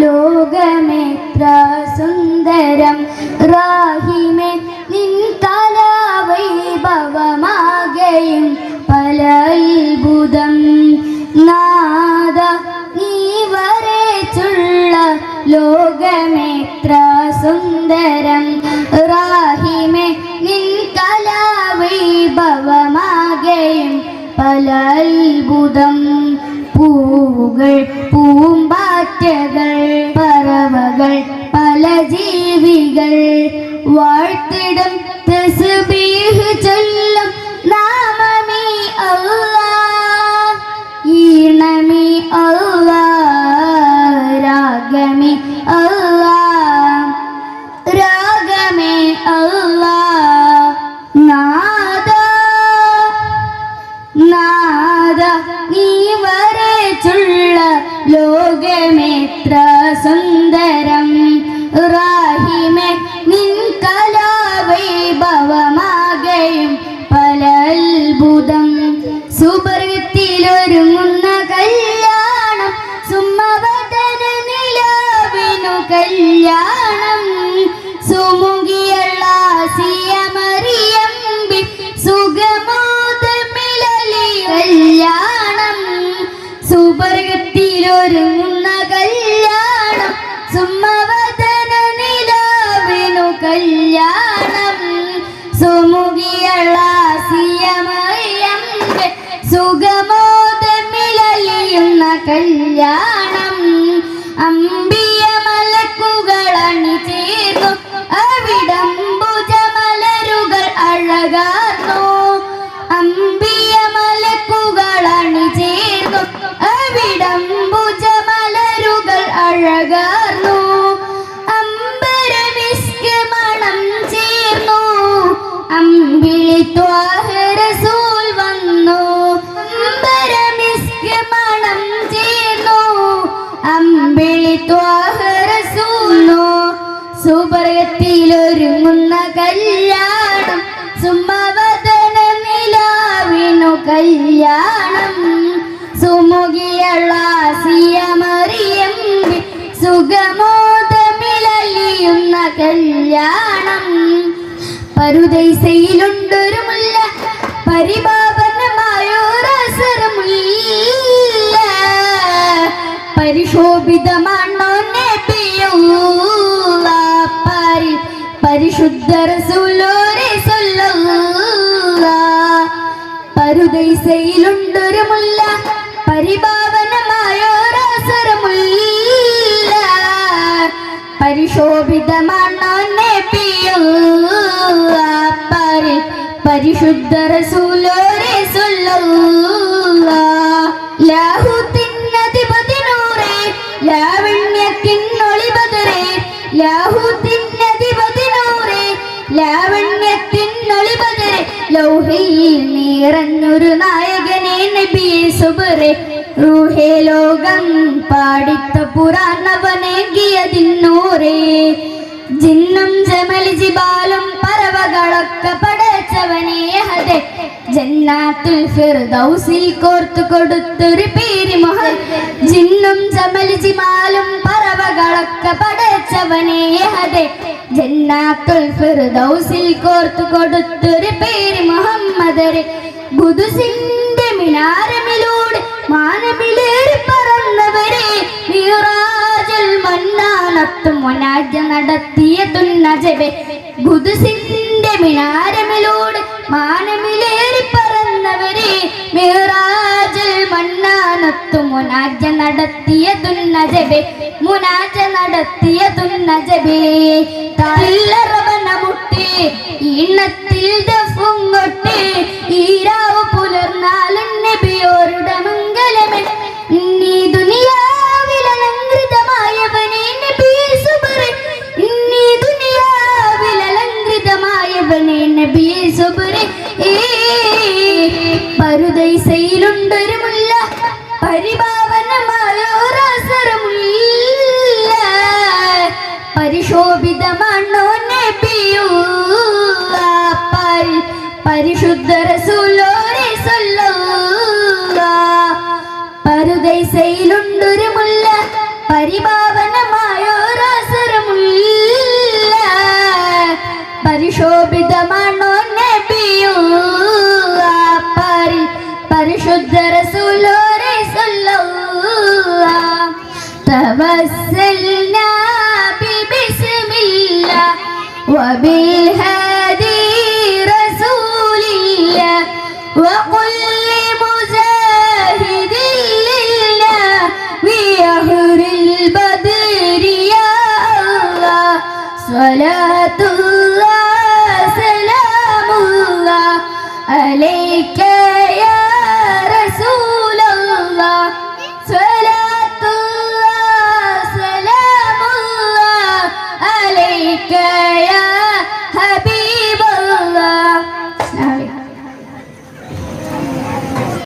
ലോകമെത്ര സുന്ദരം റാഹിമേ നിൻ കലാവൈഭവമാകയും പല അത്ഭുതം നാദ നീ വരച്ചുള്ള ലോകമെത്ര സുന്ദരം റാഹിമേ നിൻ കലാവൈഭവമാകയും പല അത്ഭുതം പൂവുകൾ പൂമ്പാറ്റകൾ പറവകൾ പല ജീവികൾ വാഴ്ത്തിടും തസ്ബീഹ് ചൊല്ലും നാമമേ അല്ലാഹ് ഈണമേ അല്ലാഹ് രാഗമേ അല്ലാഹ് രാഗമേ അല്ലാഹ് നാദ നാദ നീ വരച്ചുള്ള ലോകമെത്ര സുന്ദരം റാഹിമേ നിൻ കലാവൈഭവമാകയും പല അത്ഭുതം സുവർഗത്തിലൊരുങ്ങുന്ന കല്യാണം സുമ്മവദന നിലാവിനു കല്യാണം സുമുഖിയുള്ള സിയമറിയമ്പി സുഗമോദമിളലി കല്യാണം സുവർഗത്തിലൊരുങ്ങുന്ന കല്യാണം സുമ്മവദന നിലാവിനു കല്യാണം സുമുഖിയുള്ള സിയമറിയമ്പി സുഗമോദമിളലിയുന്ന കല്യാണം അമ്പിയ മലക്കുകൾ അണിചേർന്നു അവിടംബുജമലരുകൾ അഴകാർന്നു അമ്പിയ മലക്കുകൾ അണിചേർന്നു അവിടംബുജമലരുകൾ അഴകാർന്നു അമ്പരമിസ്ക് മണം ചേർന്നു അമ്പിളി ത്വാഹ റസൂൽ വന്നു അമ്പരമിസ്ക് മണം ചേർന്നു അമ്പിളി ത്വാഹ റസൂൽ സുവർഗത്തിലൊരുങ്ങുന്ന കല്യാണം സുമ്മവദന നിലാവിനു കല്യാണം സുമുഖിയുള്ള സിയമറിയമ്പി സുഗമോദമിളലിയുന്ന കല്യാണം പറുദൈസയിലുണ്ടൊരു മുല്ല പരിപാവനമായൊരസരമുല്ല പരിശോഭിതമാണോ നബിയുള്ള പരിശുദ്ധ റസൂലോരെ സ്വല്ലല്ലാഹ് പറുദൈസയിലുണ്ടൊരു മുല്ല പരിപാവനമായൊരസരമുല്ല പരിശോഭിതമാണോ നബിയുള്ള പരിശുദ്ധ റസൂലോരെ സ്വല്ലല്ലാഹ് ലാഹുത്തിന്നധിപതി നൂറേ ലാവണ്യത്തിനൊളിബദറേ ലാഹുത്തിന്നധിപതി നൂറേ ലാവണ്യത്തിനൊളിബദറേ ലൗഹയിൽ നിറഞ്ഞൊരു നായകനെ നബിയെ സുബറേ റൂഹേ ലോകം പാടിത്ത പുരാണവനേകിയതിന്നൂറേ ജിന്നും ജമൽ ജിബാലും പറവകളൊക്കെ പടച്ചവനേ ഹദേ ജന്നാത്തുൽ ഫിർദൗസിൽ കോർത്തു കൊടുത്തൊരു പേര് മുഹമ്മദ് ജിന്നും ജമൽ ജിബാലും പറവകളൊക്കെ പടച്ചവനേ ഹദേ ജന്നാത്തുൽ ഫിർദൗസിൽ കോർത്തു കൊടുത്തൊരു പേര് മുഹമ്മദ് ഖുദ്സിന്റെ മിനാരമിലൂടെ മാനമിലേറി പറന്നവരെ മിറാജുൽ മന്നാനത്തും മുനാജ നടത്തിയ തുന്നജബെ ഖുദ്സിന്റെ മിനാരമിലൂടെ മാനമിലേറി പറന്നവരെ മിറാജുൽ മന്നാനത്തും മുനാജ നടത്തിയ തുന്നജബെ മുനാജ നടത്തിയ തുന്നജബെ തല്ലറവന മുട്ടി ഈണത്തിൽ ദഫും കൊട്ടി ഈരാവ് പുലർന്നാലും നബിയോരുടെ മംഗലമേ നീ ദുനിയാവിലലങ്കൃതമായവനേ നബിയെ സുബറേ നീ ദുനിയാവിലലങ്കൃതമായവനേ നബിയെ സുബറേ പറുദൈസയിലുണ്ടൊരു മുല്ല പരിപാവനമായൊരസരമുല്ല പരിശോഭിതമാണോ നബിയുള്ള പരിശുദ്ധ റസൂലോരെ സ്വല്ലല്ലാഹ് പറുദൈസയിലുണ്ടൊരു മുല്ല പരിപാവനമാ പരിശോഭിതമായ